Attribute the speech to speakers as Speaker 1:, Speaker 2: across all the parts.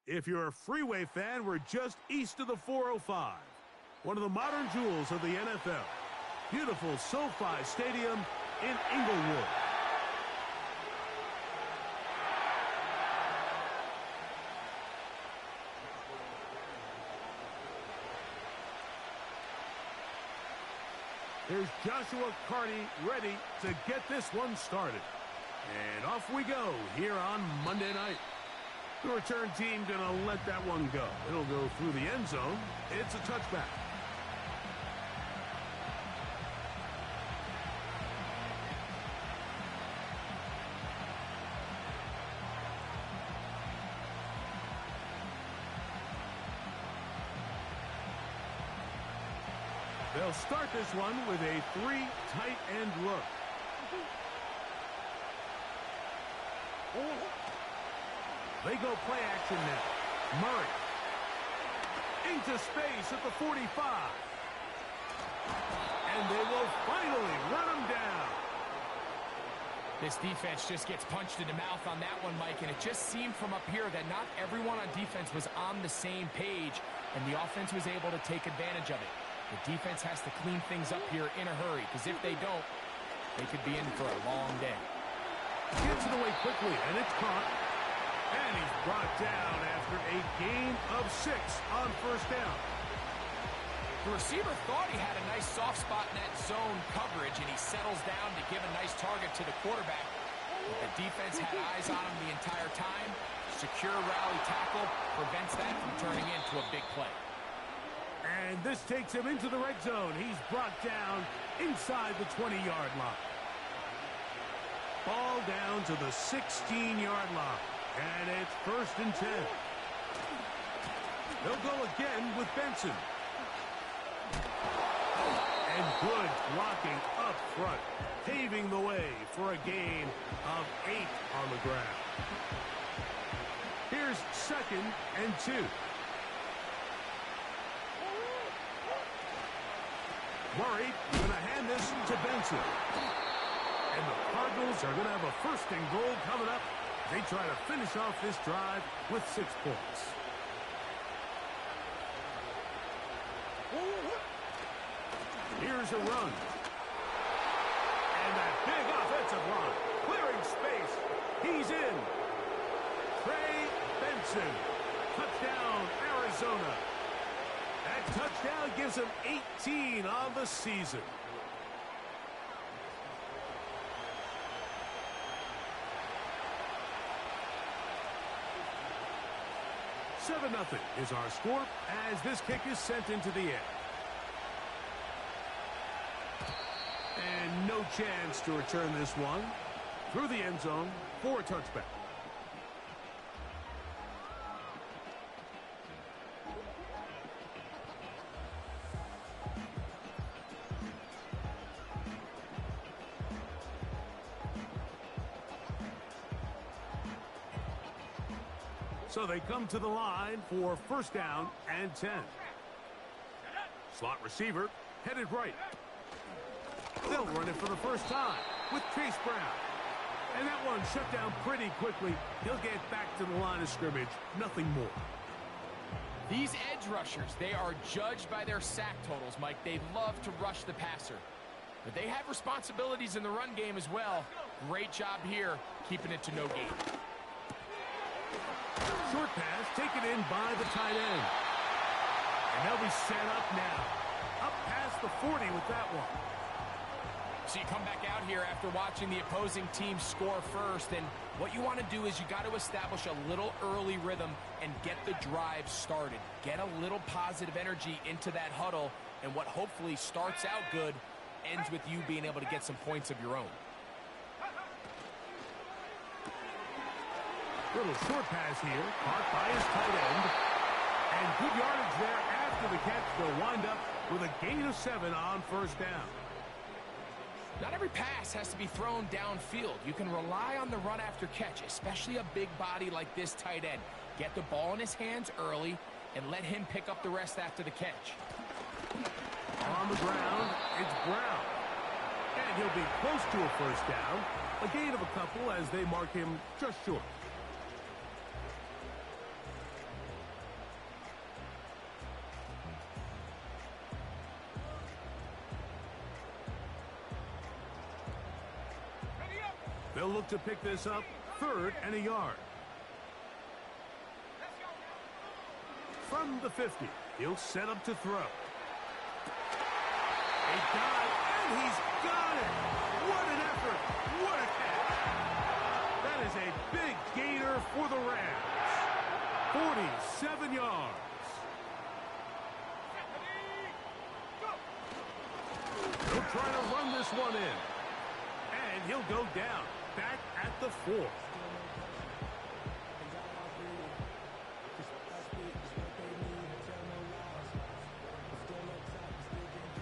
Speaker 1: If you're a Freeway fan, we're just east of the 405. One of the modern jewels of the NFL. Beautiful SoFi Stadium in Inglewood. Here's Joshua Carney ready to get this one started. And off we go here on Monday night. The return team going to let that one go. It'll go through the end zone. It's a touchback. They'll start this one with a 3 tight end look. They go play action now. Murray. Into space at the 45. And they will finally run him down.
Speaker 2: This defense just gets punched in the mouth on that one, Mike, and it just seemed from up here that not everyone on defense was on the same page, and the offense was able to take advantage of it. The defense has to clean things up here in a hurry, because if they don't, they could be in for a long day.
Speaker 1: Gets it away quickly, and it's caught. And he's brought down after a gain of 6 on first down.
Speaker 2: The receiver thought he had a nice soft spot in that zone coverage, and he settles down to give a nice target to the quarterback. But the defense had eyes on him the entire time. Secure rally tackle prevents that from turning into a big play.
Speaker 1: And this takes him into the red zone. He's brought down inside the 20-yard line. Ball down to the 16-yard line. And it's 1st and 10. They'll go again with Benson. And good blocking up front, paving the way for a gain of 8 on the ground. Here's 2nd and 2. Murray going to hand this to Benson. And the Cardinals are going to have a 1st and goal coming up. They try to finish off this drive with 6 points. Here's a run. And that big offensive line. Clearing space. He's in. Trey Benson. Touchdown, Arizona. That touchdown gives him 18 on the season. Seven 0 is our score as this kick is sent into the air. And no chance to return this one through the end zone for a touchback. So they come to the line for 1st down and 10. Slot receiver headed right. They'll run it for the first time with Chase Brown. And that one shut down pretty quickly. He'll get back to the line of scrimmage. Nothing more.
Speaker 2: These edge rushers, they are judged by their sack totals, Mike. They love to rush the passer. But they have responsibilities in the run game as well. Great job here, keeping it to no gain.
Speaker 1: Short pass taken in by the tight end. And they'll be set up now. Up past the 40 with that one.
Speaker 2: So you come back out here after watching the opposing team score first, and what you want to do is you got to establish a little early rhythm and get the drive started. Get a little positive energy into that huddle, and what hopefully starts out good ends with you being able to get some points of your own.
Speaker 1: Little short pass here, caught by his tight end. And good yardage there after the catch. They'll wind up with a gain of 7 on 1st down.
Speaker 2: Not every pass has to be thrown downfield. You can rely on the run after catch, especially a big body like this tight end. Get the ball in his hands early and let him pick up the rest after the catch.
Speaker 1: On the ground, it's Brown. And he'll be close to a 1st down. A gain of a couple as they mark him just short. They'll look to pick this up 3rd and a yard. From the 50, he'll set up to throw. A dive, and he's got it! What an effort! What a catch! That is a big gainer for the Rams. 47 yards. He'll try to run this one in. And he'll go down, back at the 4.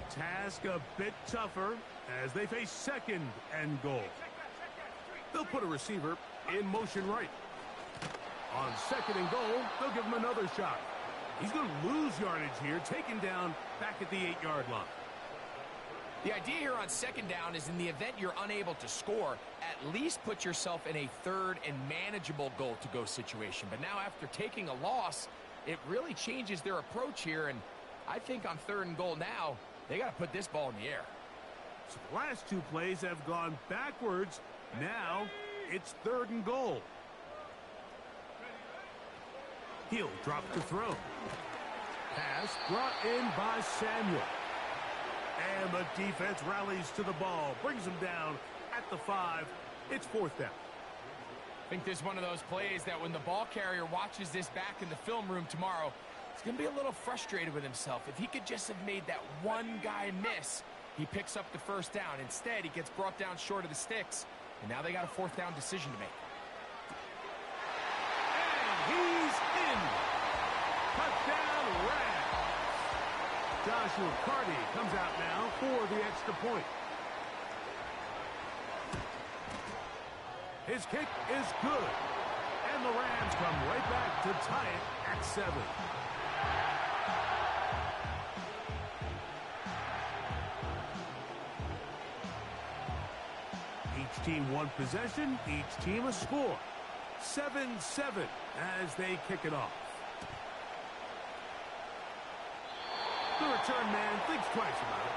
Speaker 1: Task a bit tougher as they face 2nd and goal. They'll put a receiver in motion right. On 2nd and goal, they'll give him another shot. He's going to lose yardage here, taken down back at the 8-yard line.
Speaker 2: The idea here on 2nd down is in the event you're unable to score, at least put yourself in a 3rd and manageable goal-to-go situation. But now after taking a loss, it really changes their approach here. And I think on 3rd and goal now, they got to put this ball in the air.
Speaker 1: So the last 2 plays have gone backwards. Now it's 3rd and goal. He'll drop to throw. Pass brought in by Samuel. And the defense rallies to the ball, brings him down at the 5. It's 4th down.
Speaker 2: I think this is one of those plays that when the ball carrier watches this back in the film room tomorrow, he's going to be a little frustrated with himself. If he could just have made that one guy miss, he picks up the 1st down. Instead, he gets brought down short of the sticks, and now they got a 4th down decision to make.
Speaker 1: And he's in. Touchdown, Rams. Joshua Carty comes out now for the extra point. His kick is good. And the Rams come right back to tie it at 7. Each team 1 possession, each team a score. 7-7 as they kick it off. The return man thinks twice about it,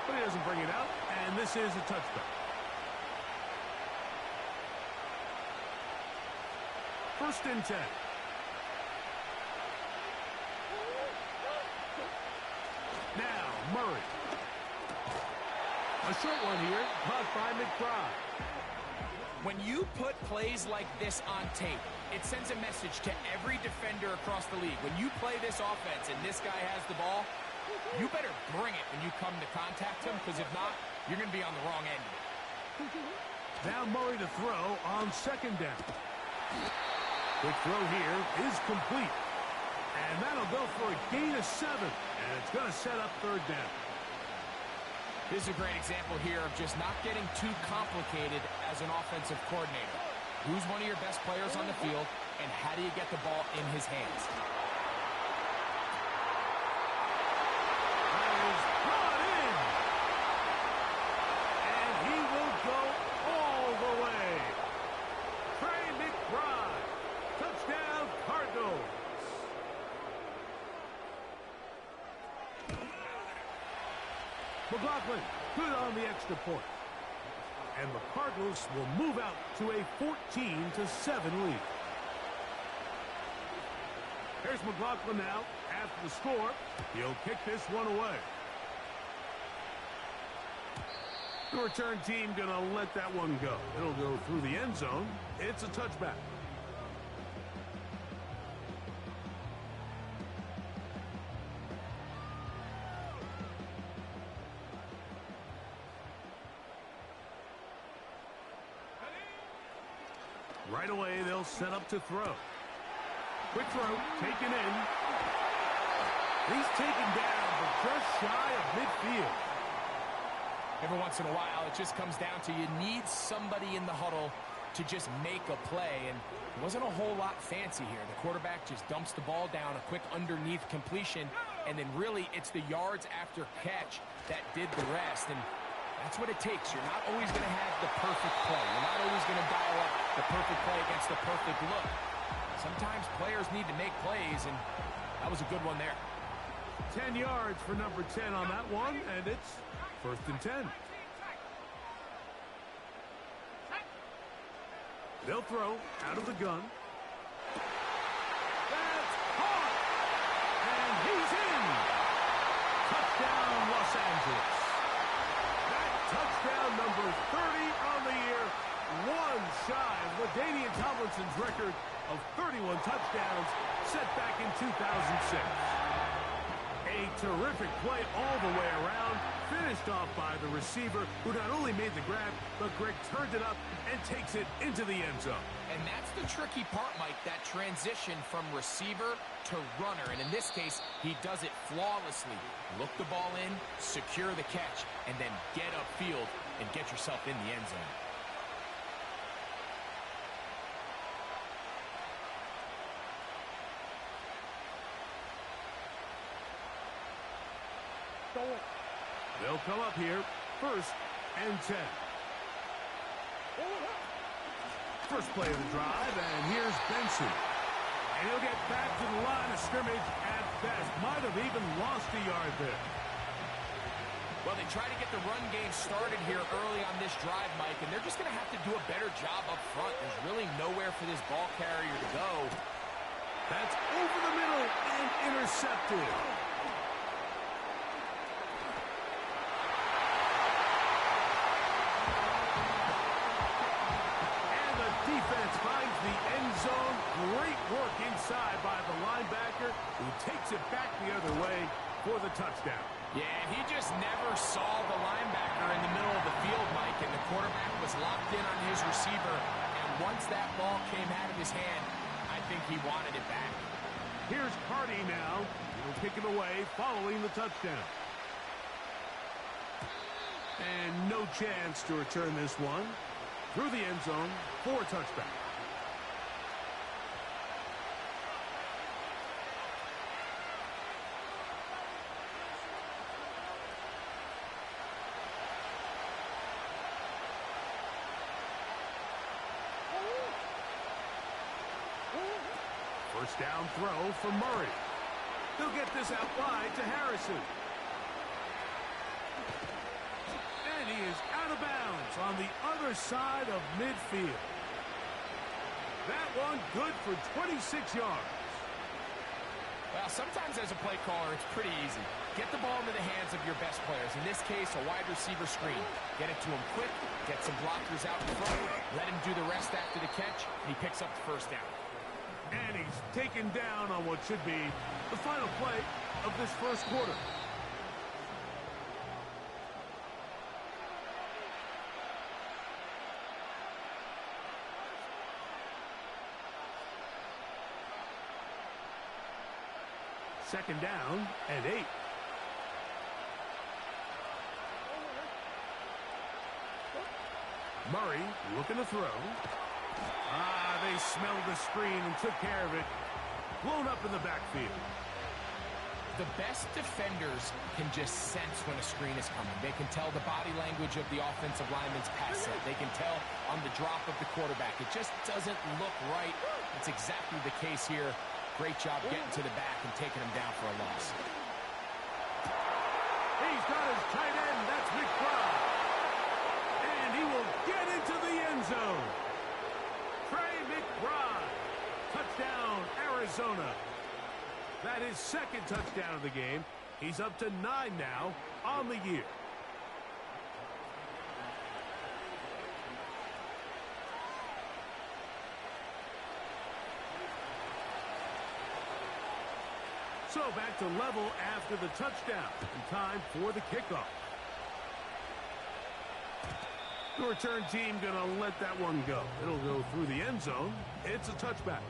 Speaker 1: but he doesn't bring it out, and this is a touchdown. 1st and 10. Now, Murray. A short one here, caught by McBride.
Speaker 2: When you put plays like this on tape, it sends a message to every defender across the league. When you play this offense and this guy has the ball, you better bring it when you come to contact him, because if not, you're going to be on the wrong end of it.
Speaker 1: Now Murray to throw on 2nd down. Quick throw here is complete. And that'll go for a gain of 7. And it's going to set up 3rd down.
Speaker 2: This is a great example here of just not getting too complicated as an offensive coordinator. Who's one of your best players on the field, and how do you get the ball in his hands?
Speaker 1: That is brought in. And he will go all the way. Trey McBride. Touchdown, Cardinals. McLaughlin, good on the extra point. And the Cardinals will move out to a 14-7 lead. Here's McLaughlin now. After the score, he'll kick this one away. The return team going to let that one go. It'll go through the end zone. It's a touchback. Right away, they'll set up to throw. Quick throw, taken in. He's taken down, but just shy of midfield.
Speaker 2: Every once in a while, it just comes down to you need somebody in the huddle to just make a play, and it wasn't a whole lot fancy here. The quarterback just dumps the ball down, a quick underneath completion, and then really it's the yards after catch that did the rest, and that's what it takes. You're not always going to have the perfect play. You're not always going to dial up the perfect play against the perfect look. Sometimes players need to make plays, and that was a good one there.
Speaker 1: 10 yards for number 10 on that one, and it's 1st and 10. They'll throw out of the gun. That's caught. And he's in. Touchdown, Los Angeles. That touchdown number 30 on the year. One shy of LaDainian Tomlinson's record of 31 touchdowns set back in 2006. A terrific play all the way around, finished off by the receiver, who not only made the grab, but Greg turned it up and takes it into the end zone.
Speaker 2: And that's the tricky part, Mike, that transition from receiver to runner. And in this case, he does it flawlessly. Look the ball in, secure the catch, and then get upfield and get yourself in the end zone.
Speaker 1: They'll come up here, 1st and 10. First play of the drive, and here's Benson. And he'll get back to the line of scrimmage at best. Might have even lost a yard there.
Speaker 2: Well, they try to get the run game started here early on this drive, Mike, and they're just going to have to do a better job up front. There's really nowhere for this ball carrier to go.
Speaker 1: That's over the middle and intercepted. Defense finds the end zone. Great work inside by the linebacker, who takes it back the other way for the touchdown.
Speaker 2: Yeah, he just never saw the linebacker in the middle of the field, Mike, and the quarterback was locked in on his receiver. And once that ball came out of his hand, I think he wanted it back.
Speaker 1: Here's Carty now. He'll kick it away following the touchdown. And no chance to return this one. Through the end zone for a touchback. First down throw for Murray. He'll get this out wide to Harrison. And he is out of bounds on the other side of midfield. That one good for 26 yards.
Speaker 2: Well, sometimes as a play caller, it's pretty easy. Get the ball into the hands of your best players. In this case, a wide receiver screen. Get it to him quick, get some blockers out in front, let him do the rest after the catch, and he picks up the first down.
Speaker 1: And he's taken down on what should be the final play of this first quarter. Second down and 8. Murray looking to throw. They smelled the screen and took care of it. Blown up in the backfield.
Speaker 2: The best defenders can just sense when a screen is coming. They can tell the body language of the offensive lineman's pass set. They can tell on the drop of the quarterback. It just doesn't look right. It's exactly the case here. Great job getting to the back and taking him down for a loss.
Speaker 1: He's got his tight end. That's McBride. And he will get into the end zone. Trey McBride. Touchdown, Arizona. That is second touchdown of the game. He's up to 9 now on the year. So back to level after the touchdown. And time for the kickoff. The return team going to let that one go. It'll go through the end zone. It's a touchback.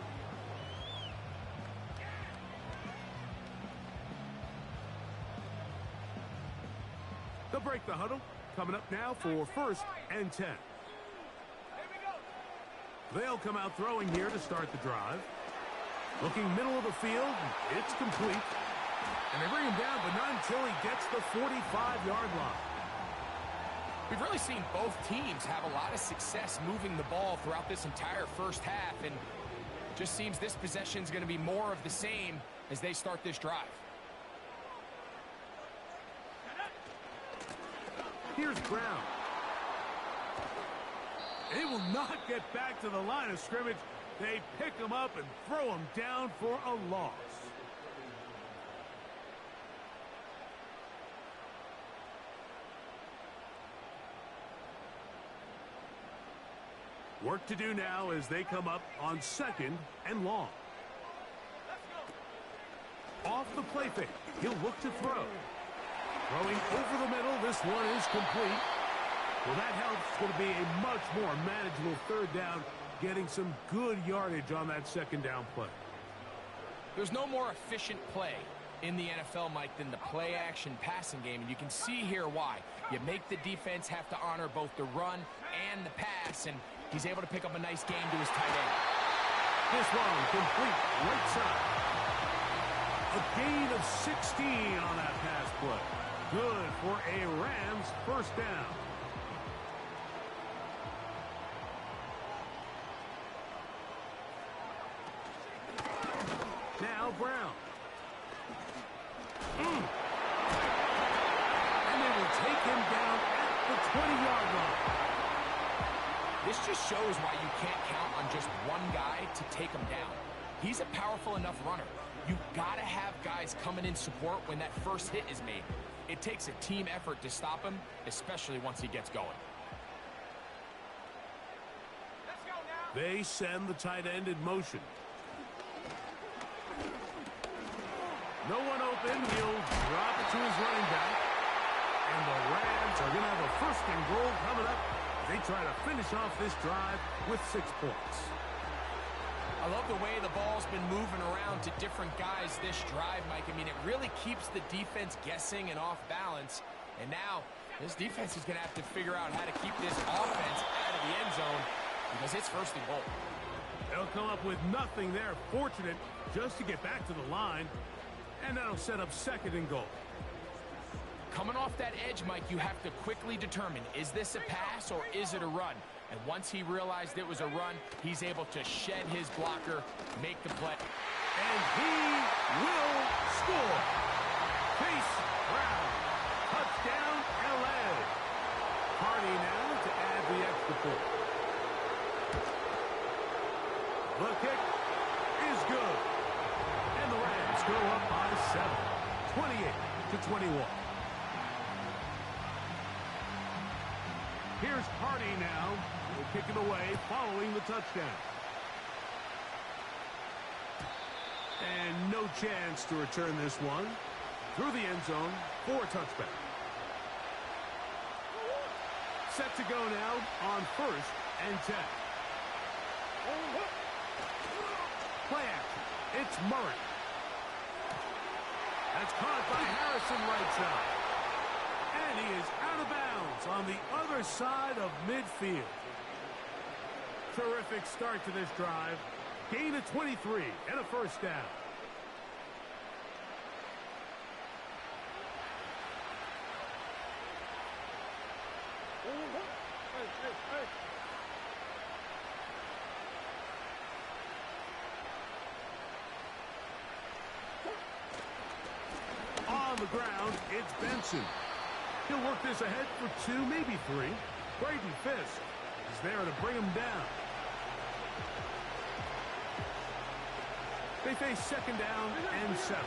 Speaker 1: They'll break the huddle. Coming up now for 1st and 10. They'll come out throwing here to start the drive. Looking middle of the field. It's complete. And they bring him down, but not until he gets the 45-yard line.
Speaker 2: We've really seen both teams have a lot of success moving the ball throughout this entire first half, and it just seems this possession is going to be more of the same as they start this drive.
Speaker 1: Here's Brown. They will not get back to the line of scrimmage. They pick him up and throw him down for a loss. Work to do now as they come up on 2nd and long. Off the play fake. He'll look to throw. Throwing over the middle. This one is complete. Well, that helps. It's going to be a much more manageable 3rd down, getting some good yardage on that 2nd down play.
Speaker 2: There's no more efficient play in the NFL, Mike, than the play-action passing game, and you can see here why. You make the defense have to honor both the run and the pass, and he's able to pick up a nice gain to his tight end.
Speaker 1: This one complete right side. A gain of 16 on that pass play. Good for a Rams 1st down. Now Brown. And they will take him down at the 20-yard line.
Speaker 2: This just shows why you can't count on just one guy to take him down. He's a powerful enough runner. You've got to have guys coming in support when that first hit is made. It takes a team effort to stop him, especially once he gets going.
Speaker 1: They send the tight end in motion. No one open. He'll drop it to his running back. And the Rams are going to have a 1st and goal coming up. They try to finish off this drive with 6 points.
Speaker 2: I love the way the ball's been moving around to different guys this drive, Mike. I mean, it really keeps the defense guessing and off balance. And now this defense is going to have to figure out how to keep this offense out of the end zone because it's 1st and goal.
Speaker 1: They'll come up with nothing there. Fortunate just to get back to the line. And that'll set up 2nd and goal.
Speaker 2: Coming off that edge, Mike, you have to quickly determine, is this a pass or is it a run? And once he realized it was a run, he's able to shed his blocker, make the play.
Speaker 1: And he will score. Chase Brown. Touchdown, L.A. Hardy now to add the extra point. The kick is good. And the Rams go up by 7, 28-21. Here's Hardy now. Will kick it away following the touchdown. And no chance to return this one through the end zone for a touchback. Set to go now on 1st and 10. Play action. It's Murray. That's caught by Harrison right side. And he is out of bounds on the other side of midfield. Terrific start to this drive. Gain of 23 and a 1st down. On the ground, it's Benson. He'll work this ahead for 2, maybe 3. Braden Fisk is there to bring him down. They face 2nd down and 7.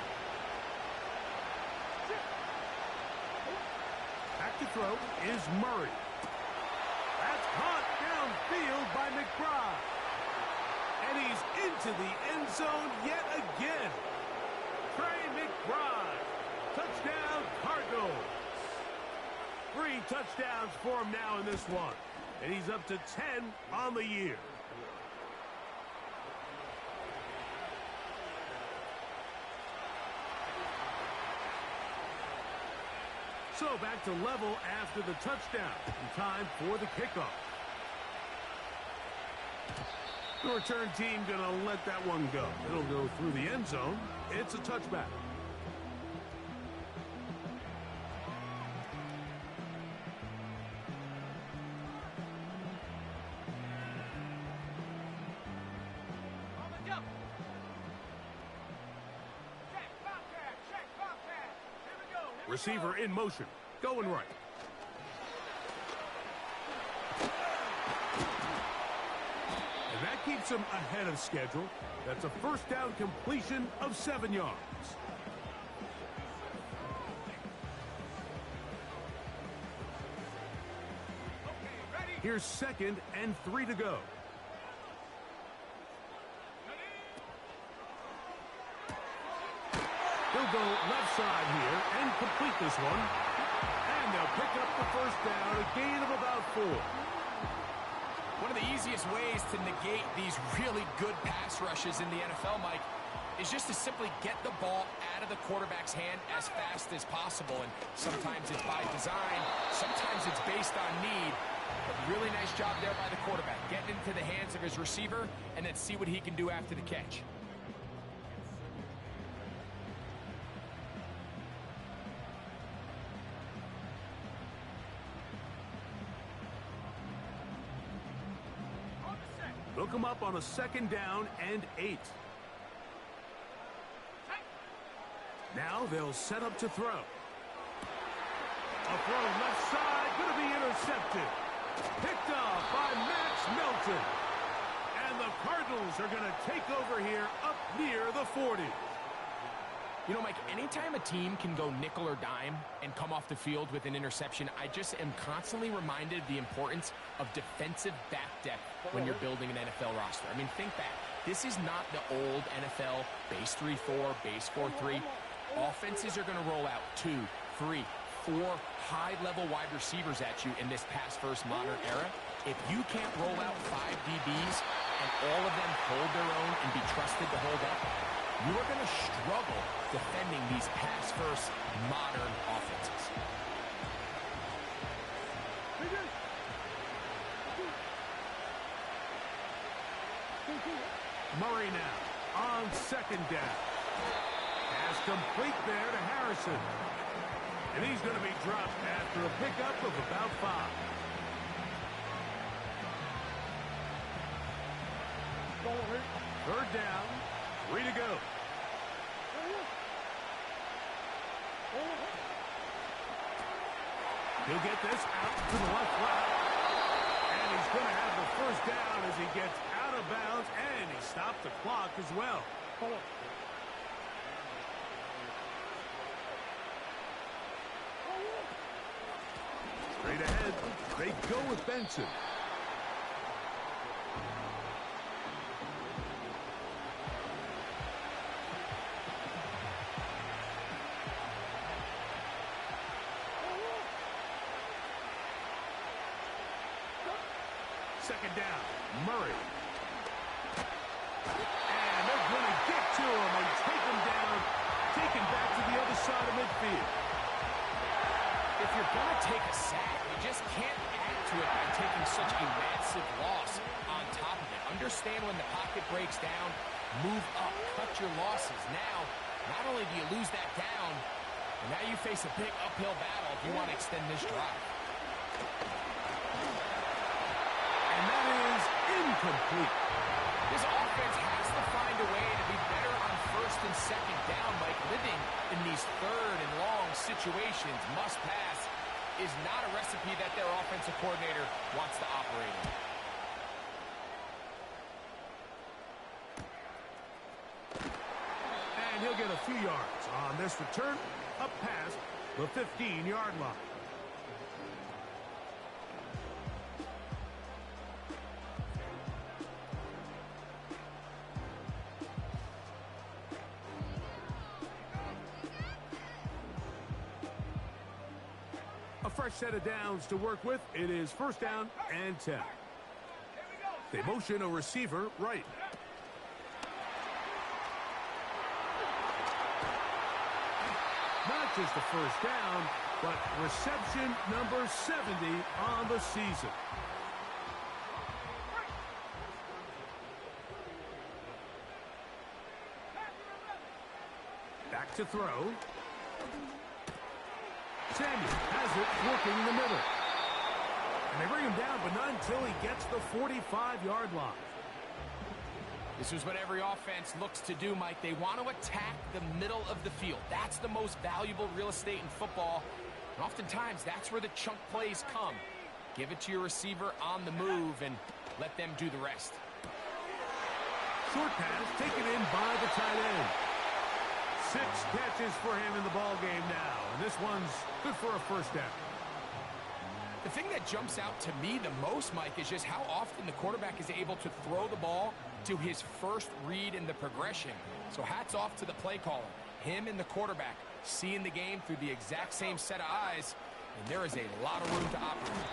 Speaker 1: Back to throw is Murray. That's caught downfield by McBride. And he's into the end zone yet again. Trey McBride. Touchdown, Cardinals. 3 touchdowns for him now in this one. And he's up to 10 on the year. So back to level after the touchdown. And time for the kickoff. The return team going to let that one go. It'll go through the end zone. It's a touchback. Receiver in motion. Going right. Keeps him ahead of schedule. That's a first down completion of 7 yards. Here's 2nd and 3 to go. He'll go left side here and complete this one. And they'll pick up the first down, a gain of about 4.
Speaker 2: One of the easiest ways to negate these really good pass rushes in the NFL, Mike, is just to simply get the ball out of the quarterback's hand as fast as possible. And sometimes it's by design, sometimes it's based on need. But really nice job there by the quarterback, getting into the hands of his receiver and then see what he can do after the catch.
Speaker 1: They'll come up on a 2nd down and 8. Now they'll set up to throw. A throw left side, going to be intercepted. Picked off by Max Melton. And the Cardinals are going to take over here up near the 40.
Speaker 2: You know, Mike, anytime a team can go nickel or dime and come off the field with an interception, I just am constantly reminded of the importance of defensive back depth when you're building an NFL roster. I mean, think back. This is not the old NFL base 3-4, base 4-3. Offenses are going to roll out 2, 3, 4 high-level wide receivers at you in this pass-first modern era. If you can't roll out 5 DBs and all of them hold their own and be trusted to hold up, you are going to struggle defending these pass-first modern offenses.
Speaker 1: Murray now on 2nd down. Pass complete there to Harrison. And he's going to be dropped after a pickup of about 5. Third down, 3 to go. He'll get this out to the left flat. And he's going to have the first down as he gets out of bounds, and he stopped the clock as well. Straight ahead, they go with Benson. Second down, Murray. And they're going to get to him and take him down, taken back to the other side of midfield.
Speaker 2: If you're going to take a sack, you just can't add to it by taking such a massive loss on top of it. Understand when the pocket breaks down, move up, cut your losses. Now, not only do you lose that down, but now you face a big uphill battle if you want to extend this drive.
Speaker 1: And that is incomplete.
Speaker 2: This offense has to find a way to be better on 1st and 2nd down. Like living in these 3rd and long situations, must pass, is not a recipe that their offensive coordinator wants to operate in.
Speaker 1: And he'll get a few yards on this return up past the 15-yard line. A fresh set of downs to work with. It is 1st down and 10. They motion a receiver right. Not just a first down, but reception number 70 on the season. Back to throw. Samuel has it working in the middle. And they bring him down, but not until he gets the 45-yard line.
Speaker 2: This is what every offense looks to do, Mike. They want to attack the middle of the field. That's the most valuable real estate in football. And oftentimes, that's where the chunk plays come. Give it to your receiver on the move and let them do the rest.
Speaker 1: Short pass taken in by the tight end. 6 catches for him in the ball game now, and this one's good for a first down.
Speaker 2: The thing that jumps out to me the most, Mike, is just how often the quarterback is able to throw the ball to his first read in the progression. So hats off to the play caller. Him and the quarterback seeing the game through the exact same set of eyes, and there is a lot of room to operate.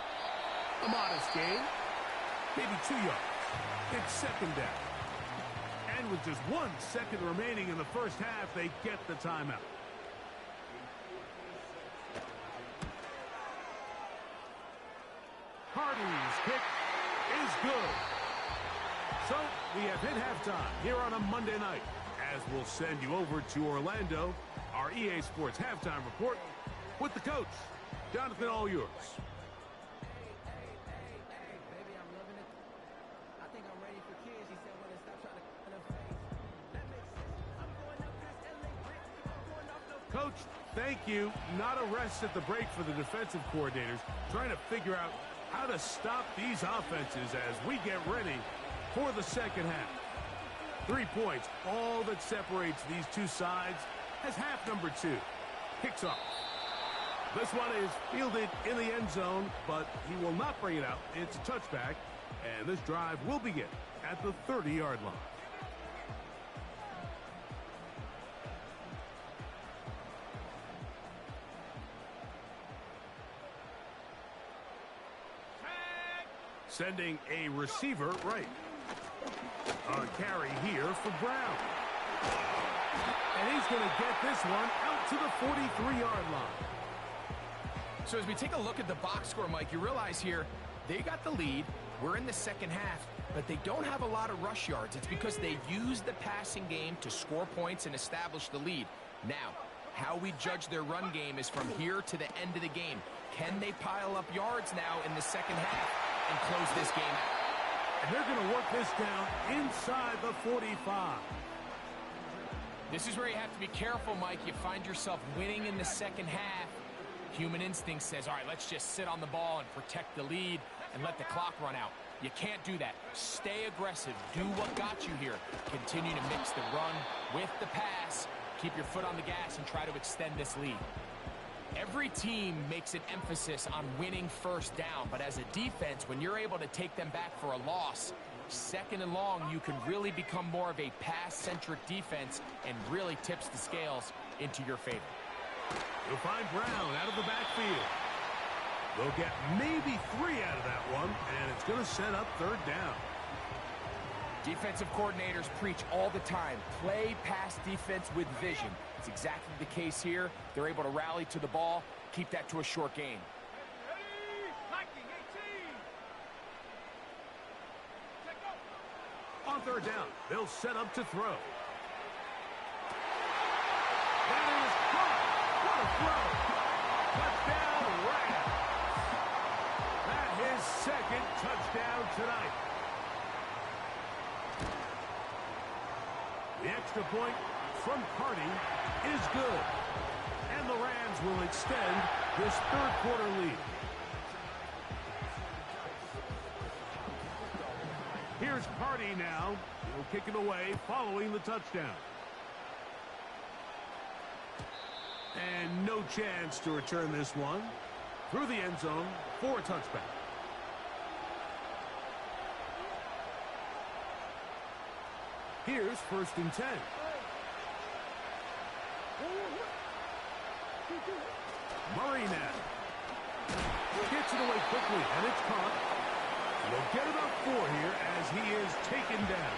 Speaker 1: A modest gain, maybe 2 yards. It's second down. And with just 1 second remaining in the first half, they get the timeout. Hardy's kick is good. So we have hit halftime here on a Monday night, as we'll send you over to Orlando, our EA Sports halftime report with the coach, Jonathan, all yours. Coach, thank you. Not a rest at the break for the defensive coordinators, trying to figure out how to stop these offenses as we get ready for the second half. 3 points, all that separates these two sides as half number 2 kicks off. This one is fielded in the end zone, but he will not bring it out. It's a touchback, and this drive will begin at the 30-yard line. Sending a receiver right. A carry here for Brown. And he's going to get this one out to the 43-yard line.
Speaker 2: So as we take a look at the box score, Mike, you realize here they got the lead. We're in the second half, but they don't have a lot of rush yards. It's because they use the passing game to score points and establish the lead. Now, how we judge their run game is from here to the end of the game. Can they pile up yards now in the second half and close this game out?
Speaker 1: And they're going to work this down inside the 45.
Speaker 2: This is where you have to be careful, Mike. You find yourself winning in the second half. Human instinct says, all right, let's just sit on the ball and protect the lead and let the clock run out. You can't do that. Stay aggressive. Do what got you here. Continue to mix the run with the pass. Keep your foot on the gas and try to extend this lead. Every team makes an emphasis on winning first down, but as a defense, when you're able to take them back for a loss, second and long, you can really become more of a pass-centric defense and really tips the scales into your favor.
Speaker 1: You'll find Brown out of the backfield. They'll get maybe 3 out of that one, and it's going to set up third down.
Speaker 2: Defensive coordinators preach all the time, play pass defense with vision. It's exactly the case here. They're able to rally to the ball, keep that to a short gain.
Speaker 1: On third down, they'll set up to throw. That is caught. What a throw. Touchdown, Rams. That his second touchdown tonight. The extra point from Carty is good. And the Rams will extend this third quarter lead. Here's Carty now. He'll kick it away following the touchdown. And no chance to return this one through the end zone for a touchback. Here's 1st and 10. Murray now. Gets it away quickly, and it's caught. They'll get about 4 here as he is taken down.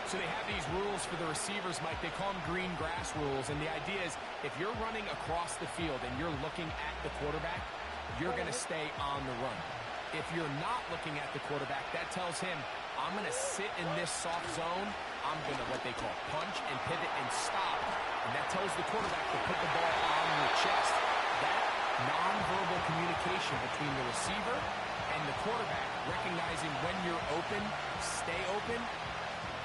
Speaker 2: So they have these rules for the receivers, Mike. They call them green grass rules, and the idea is if you're running across the field and you're looking at the quarterback, you're going to stay on the run. If you're not looking at the quarterback, that tells him, I'm going to sit in this soft zone. I'm going to what they call punch and pivot and stop. And that tells the quarterback to put the ball on your chest. That nonverbal communication between the receiver and the quarterback, recognizing when you're open, stay open,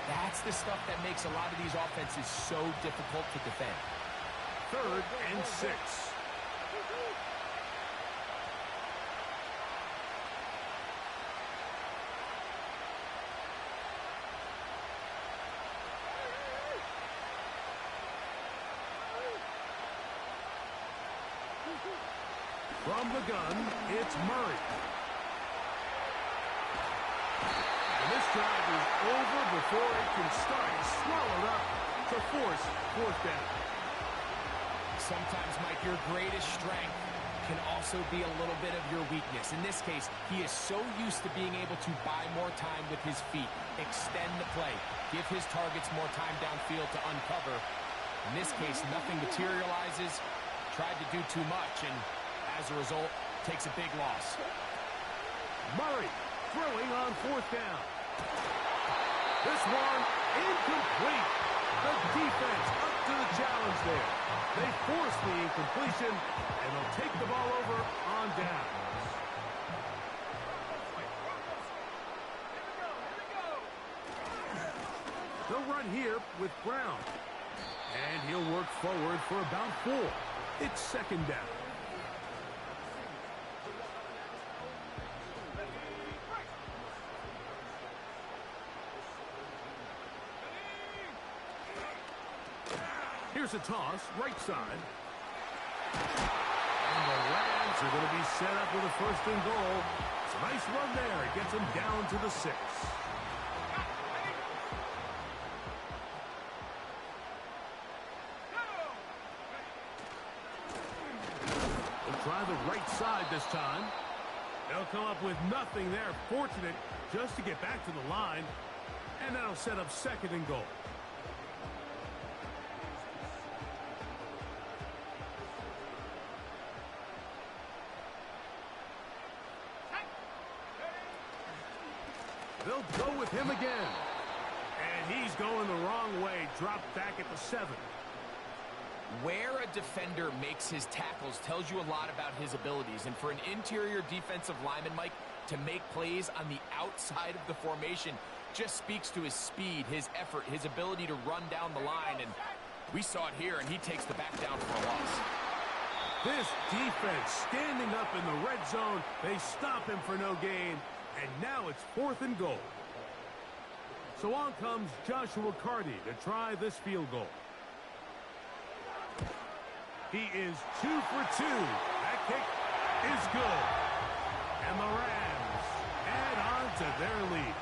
Speaker 2: that's the stuff that makes a lot of these offenses so difficult to defend.
Speaker 1: 3rd and 6. From the gun, it's Murray. And this drive is over before it can start. Swallowed up to force fourth down.
Speaker 2: Sometimes, Mike, your greatest strength can also be a little bit of your weakness. In this case, he is so used to being able to buy more time with his feet, extend the play, give his targets more time downfield to uncover. In this case, nothing materializes, tried to do too much, and as a result, takes a big loss.
Speaker 1: Murray throwing on fourth down. This one incomplete. The defense up to the challenge there. They force the incompletion, and they'll take the ball over on downs. They'll run here with Brown. And he'll work forward for about 4. It's second down. Here's a toss, right side. And the Rams are going to be set up with a first and goal. It's a nice run there. It gets them down to the 6. They'll try the right side this time. They'll come up with nothing there. Fortunate just to get back to the line. And that'll set up second and goal. They'll go with him again. And he's going the wrong way. Dropped back at the 7.
Speaker 2: Where a defender makes his tackles tells you a lot about his abilities. And for an interior defensive lineman, Mike, to make plays on the outside of the formation just speaks to his speed, his effort, his ability to run down the line. And we saw it here, and he takes the back down for a loss.
Speaker 1: This defense standing up in the red zone. They stop him for no gain. And now it's fourth and goal. So on comes Joshua Carty to try this field goal. He is 2 for 2. That kick is good. And the Rams add on to their lead.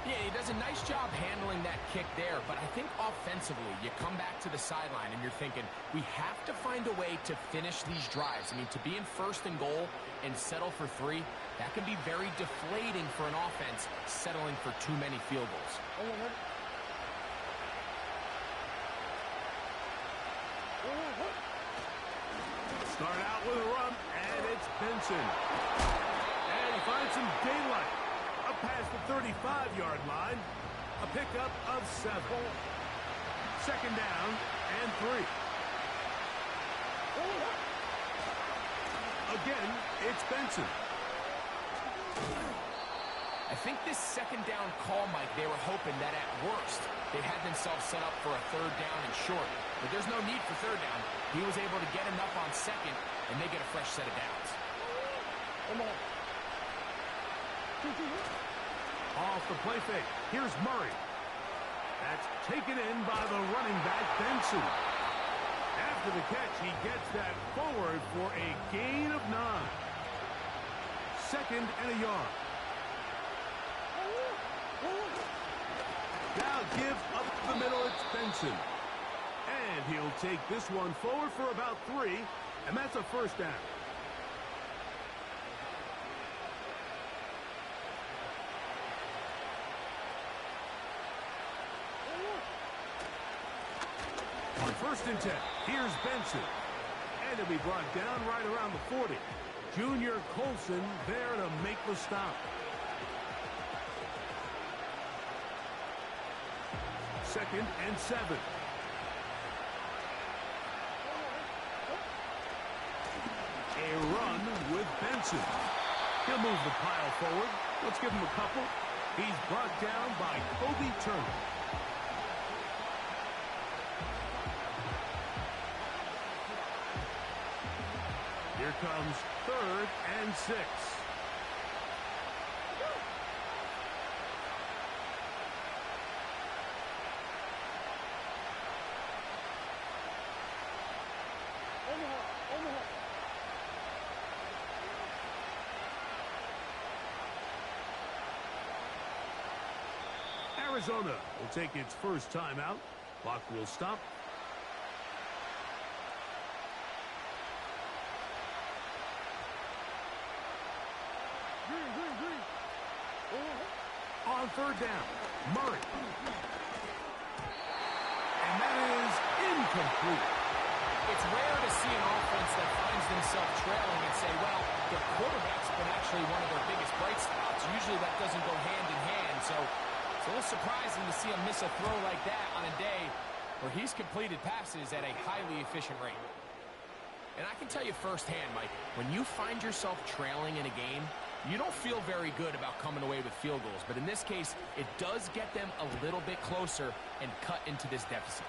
Speaker 2: Yeah, he does a nice job handling that kick there, but I think offensively, you come back to the sideline and you're thinking, we have to find a way to finish these drives. I mean, to be in first and goal and settle for 3, that can be very deflating for an offense settling for too many field goals.
Speaker 1: Start out with a run, and it's Benson. And he finds some daylight. Up past the 35-yard line. A pickup of 7. Second down and 3. Again, it's Benson.
Speaker 2: I think this second down call, Mike, they were hoping that at worst they had themselves set up for a third down and short. But there's no need for third down. He was able to get enough on second, and they get a fresh set of downs.
Speaker 1: Off the play fake. Here's Murray. That's taken in by the running back, Benson. After the catch, he gets that forward for a gain of 9. Second and a yard. Now gives up the middle. It's Benson. And he'll take this one forward for about 3. And that's a first down. On first and 10, here's Benson. And he'll be brought down right around the 40. Junior Colson there to make the stop. Second and 7. A run with Benson. He'll move the pile forward. Let's give him a couple. He's brought down by Kobe Turner. Here comes third and 6. Arizona will take its first timeout. Clock will stop. On third down, Murray. And that is incomplete.
Speaker 2: It's rare to see an offense that finds themselves trailing and say, well, the quarterback's been actually one of their biggest bright spots. Usually that doesn't go hand in hand, so it's a little surprising to see him miss a throw like that on a day where he's completed passes at a highly efficient rate. And I can tell you firsthand, Mike, when you find yourself trailing in a game, you don't feel very good about coming away with field goals. But in this case, it does get them a little bit closer and cut into this deficit.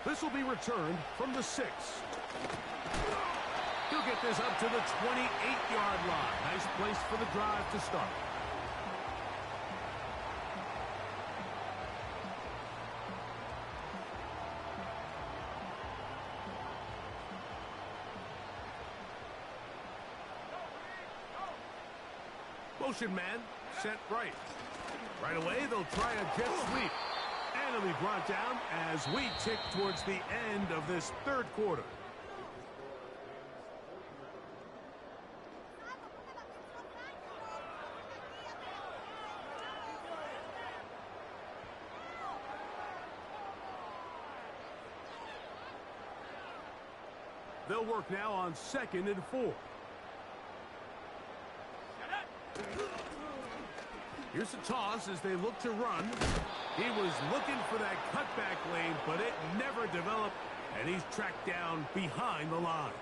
Speaker 1: This will be returned from the 6. He'll get this up to the 28-yard line. Nice place for the drive to start. Motion man, set right. Right away, they'll try a jet sweep. And it'll be brought down as we tick towards the end of this third quarter. They'll work now on 2nd and 4. Here's a toss as they look to run. He was looking for that cutback lane, but it never developed, and he's tracked down behind the line.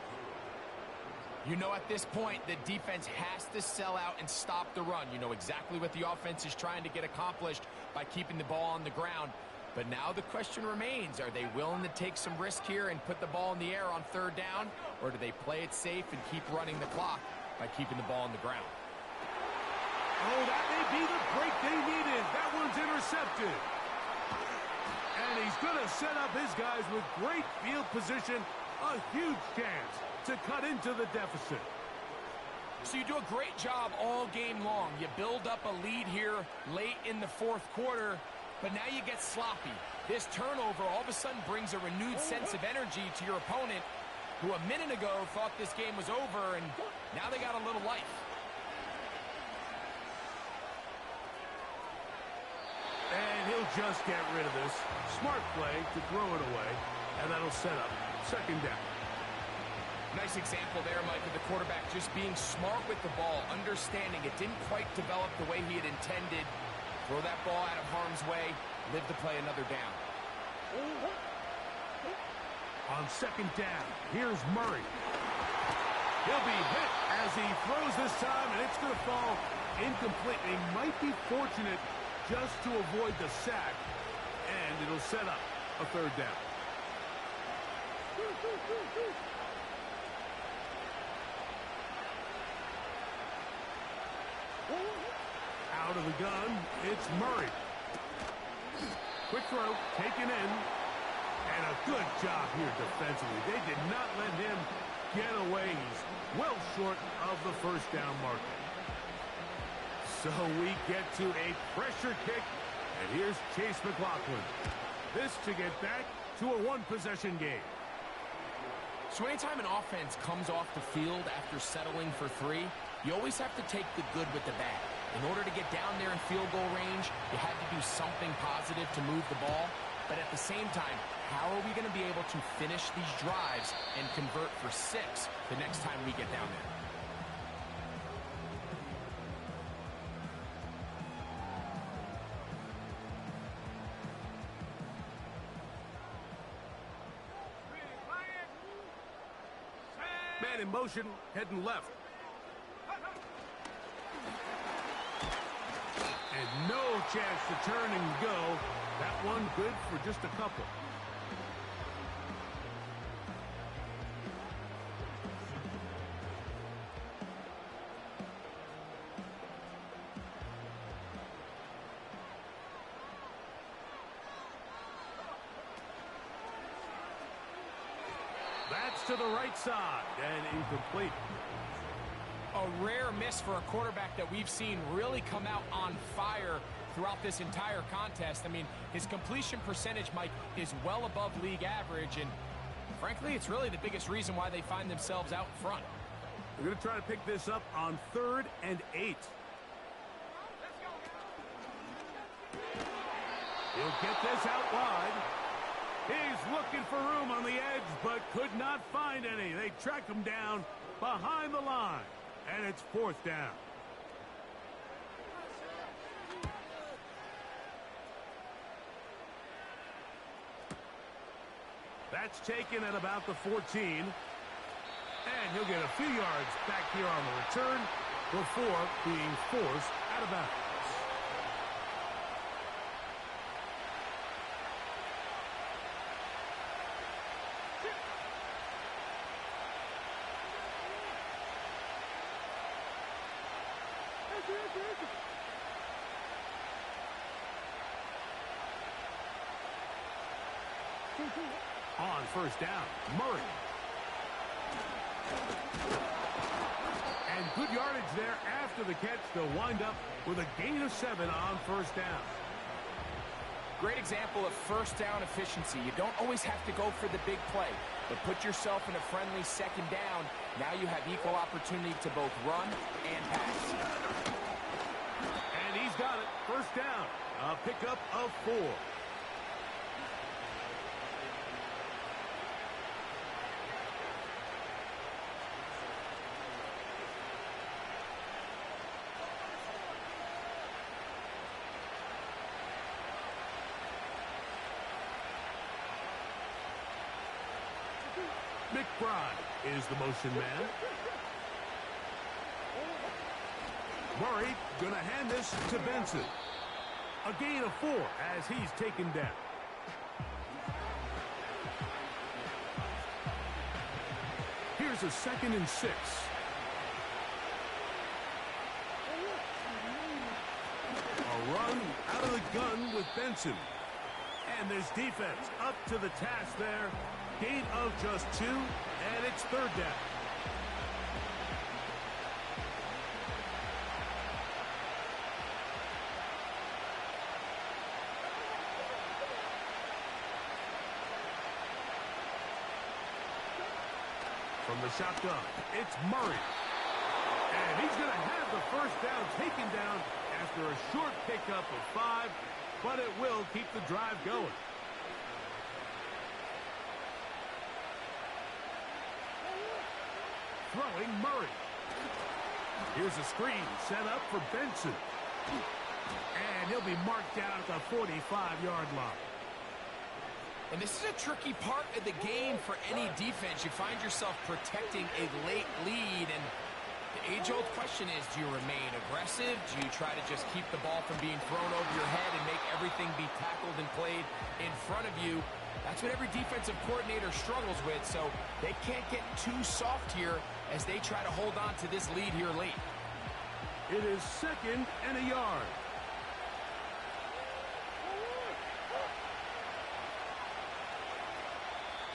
Speaker 2: You know, at this point, the defense has to sell out and stop the run. You know exactly what the offense is trying to get accomplished by keeping the ball on the ground. But now the question remains, are they willing to take some risk here and put the ball in the air on 3rd down, or do they play it safe and keep running the clock by keeping the ball on the ground?
Speaker 1: Oh, that may be the break they needed. That one's intercepted. And he's going to set up his guys with great field position. A huge chance to cut into the deficit.
Speaker 2: So you do a great job all game long. You build up a lead here late in the 4th quarter, but now you get sloppy. This turnover all of a sudden brings a renewed sense of energy to your opponent, who a minute ago thought this game was over, and now they got a little life.
Speaker 1: And he'll just get rid of this. Smart play to throw it away, and that'll set up 2nd down.
Speaker 2: Nice example there, Mike, of the quarterback just being smart with the ball, understanding it didn't quite develop the way he had intended. Throw that ball out of harm's way, live to play another down.
Speaker 1: On 2nd down, here's Murray. He'll be hit as he throws this time, and it's going to fall incomplete. He might be fortunate just to avoid the sack, and it'll set up a 3rd down. Out of the gun, it's Murray. Quick throw, taken in, and a good job here defensively. They did not let him get away. He's well short of the 1st down marker. So we get to a pressure kick, and here's Chase McLaughlin. This to get back to a 1-possession game.
Speaker 2: So anytime an offense comes off the field after settling for 3, you always have to take the good with the bad. In order to get down there in field goal range, you had to do something positive to move the ball. But at the same time, how are we going to be able to finish these drives and convert for 6 the next time we get down there?
Speaker 1: Man in motion, heading left. And no chance to turn and go. That one good for just a couple. That's to the right side and incomplete.
Speaker 2: A rare miss for a quarterback that we've seen really come out on fire throughout this entire contest. I mean, his completion percentage, Mike, is well above league average, and frankly, it's really the biggest reason why they find themselves out front.
Speaker 1: We're going to try to pick this up on 3rd and 8. He'll get this out wide. He's looking for room on the edge, but could not find any. They track him down behind the line, and it's 4th down. That's taken at about the 14. And he'll get a few yards back here on the return before being forced out of bounds. On 1st down, Murray. And good yardage there after the catch. They'll wind up with a gain of 7 on 1st down.
Speaker 2: Great example of 1st down efficiency. You don't always have to go for the big play, but put yourself in a friendly 2nd down. Now you have equal opportunity to both run and pass.
Speaker 1: And he's got it. 1st down. A pickup of 4. McBride is the motion man. Murray going to hand this to Benson. A gain of 4 as he's taken down. Here's a 2nd and 6. A run out of the gun with Benson. And this defense up to the task there. Gain of just 2, and it's 3rd down. From the shotgun, it's Murray. And he's going to have the 1st down taken down after a short pickup of 5, but it will keep the drive going. Throwing Murray. Here's a screen set up for Benson. And he'll be marked down at the 45-yard line.
Speaker 2: And this is a tricky part of the game for any defense. You find yourself protecting a late lead, and the age-old question is, do you remain aggressive? Do you try to just keep the ball from being thrown over your head and make everything be tackled and played in front of you? That's what every defensive coordinator struggles with, so they can't get too soft here as they try to hold on to this lead here late.
Speaker 1: It is 2nd and a yard.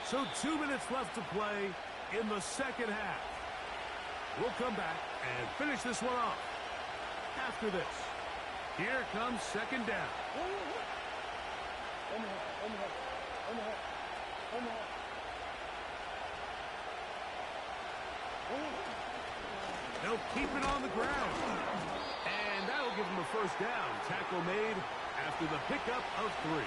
Speaker 1: So 2 minutes left to play in the 2nd half. We'll come back and finish this one off after this. Here comes 2nd down. They'll keep it on the ground. And that'll give them a 1st down. Tackle made after the pickup of 3.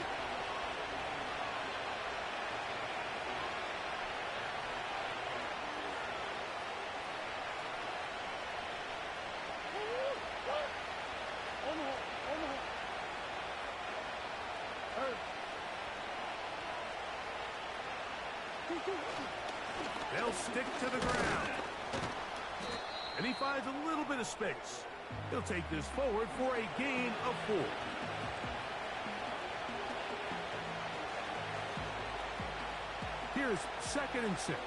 Speaker 1: They'll stick to the ground. And he finds a little bit of space. He'll take this forward for a gain of 4. Here's 2nd and 6.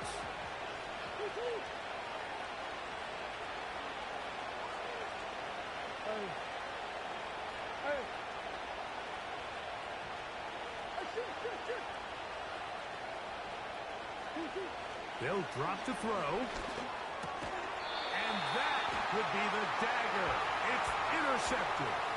Speaker 1: They'll drop to throw. And that could be the dagger. It's intercepted.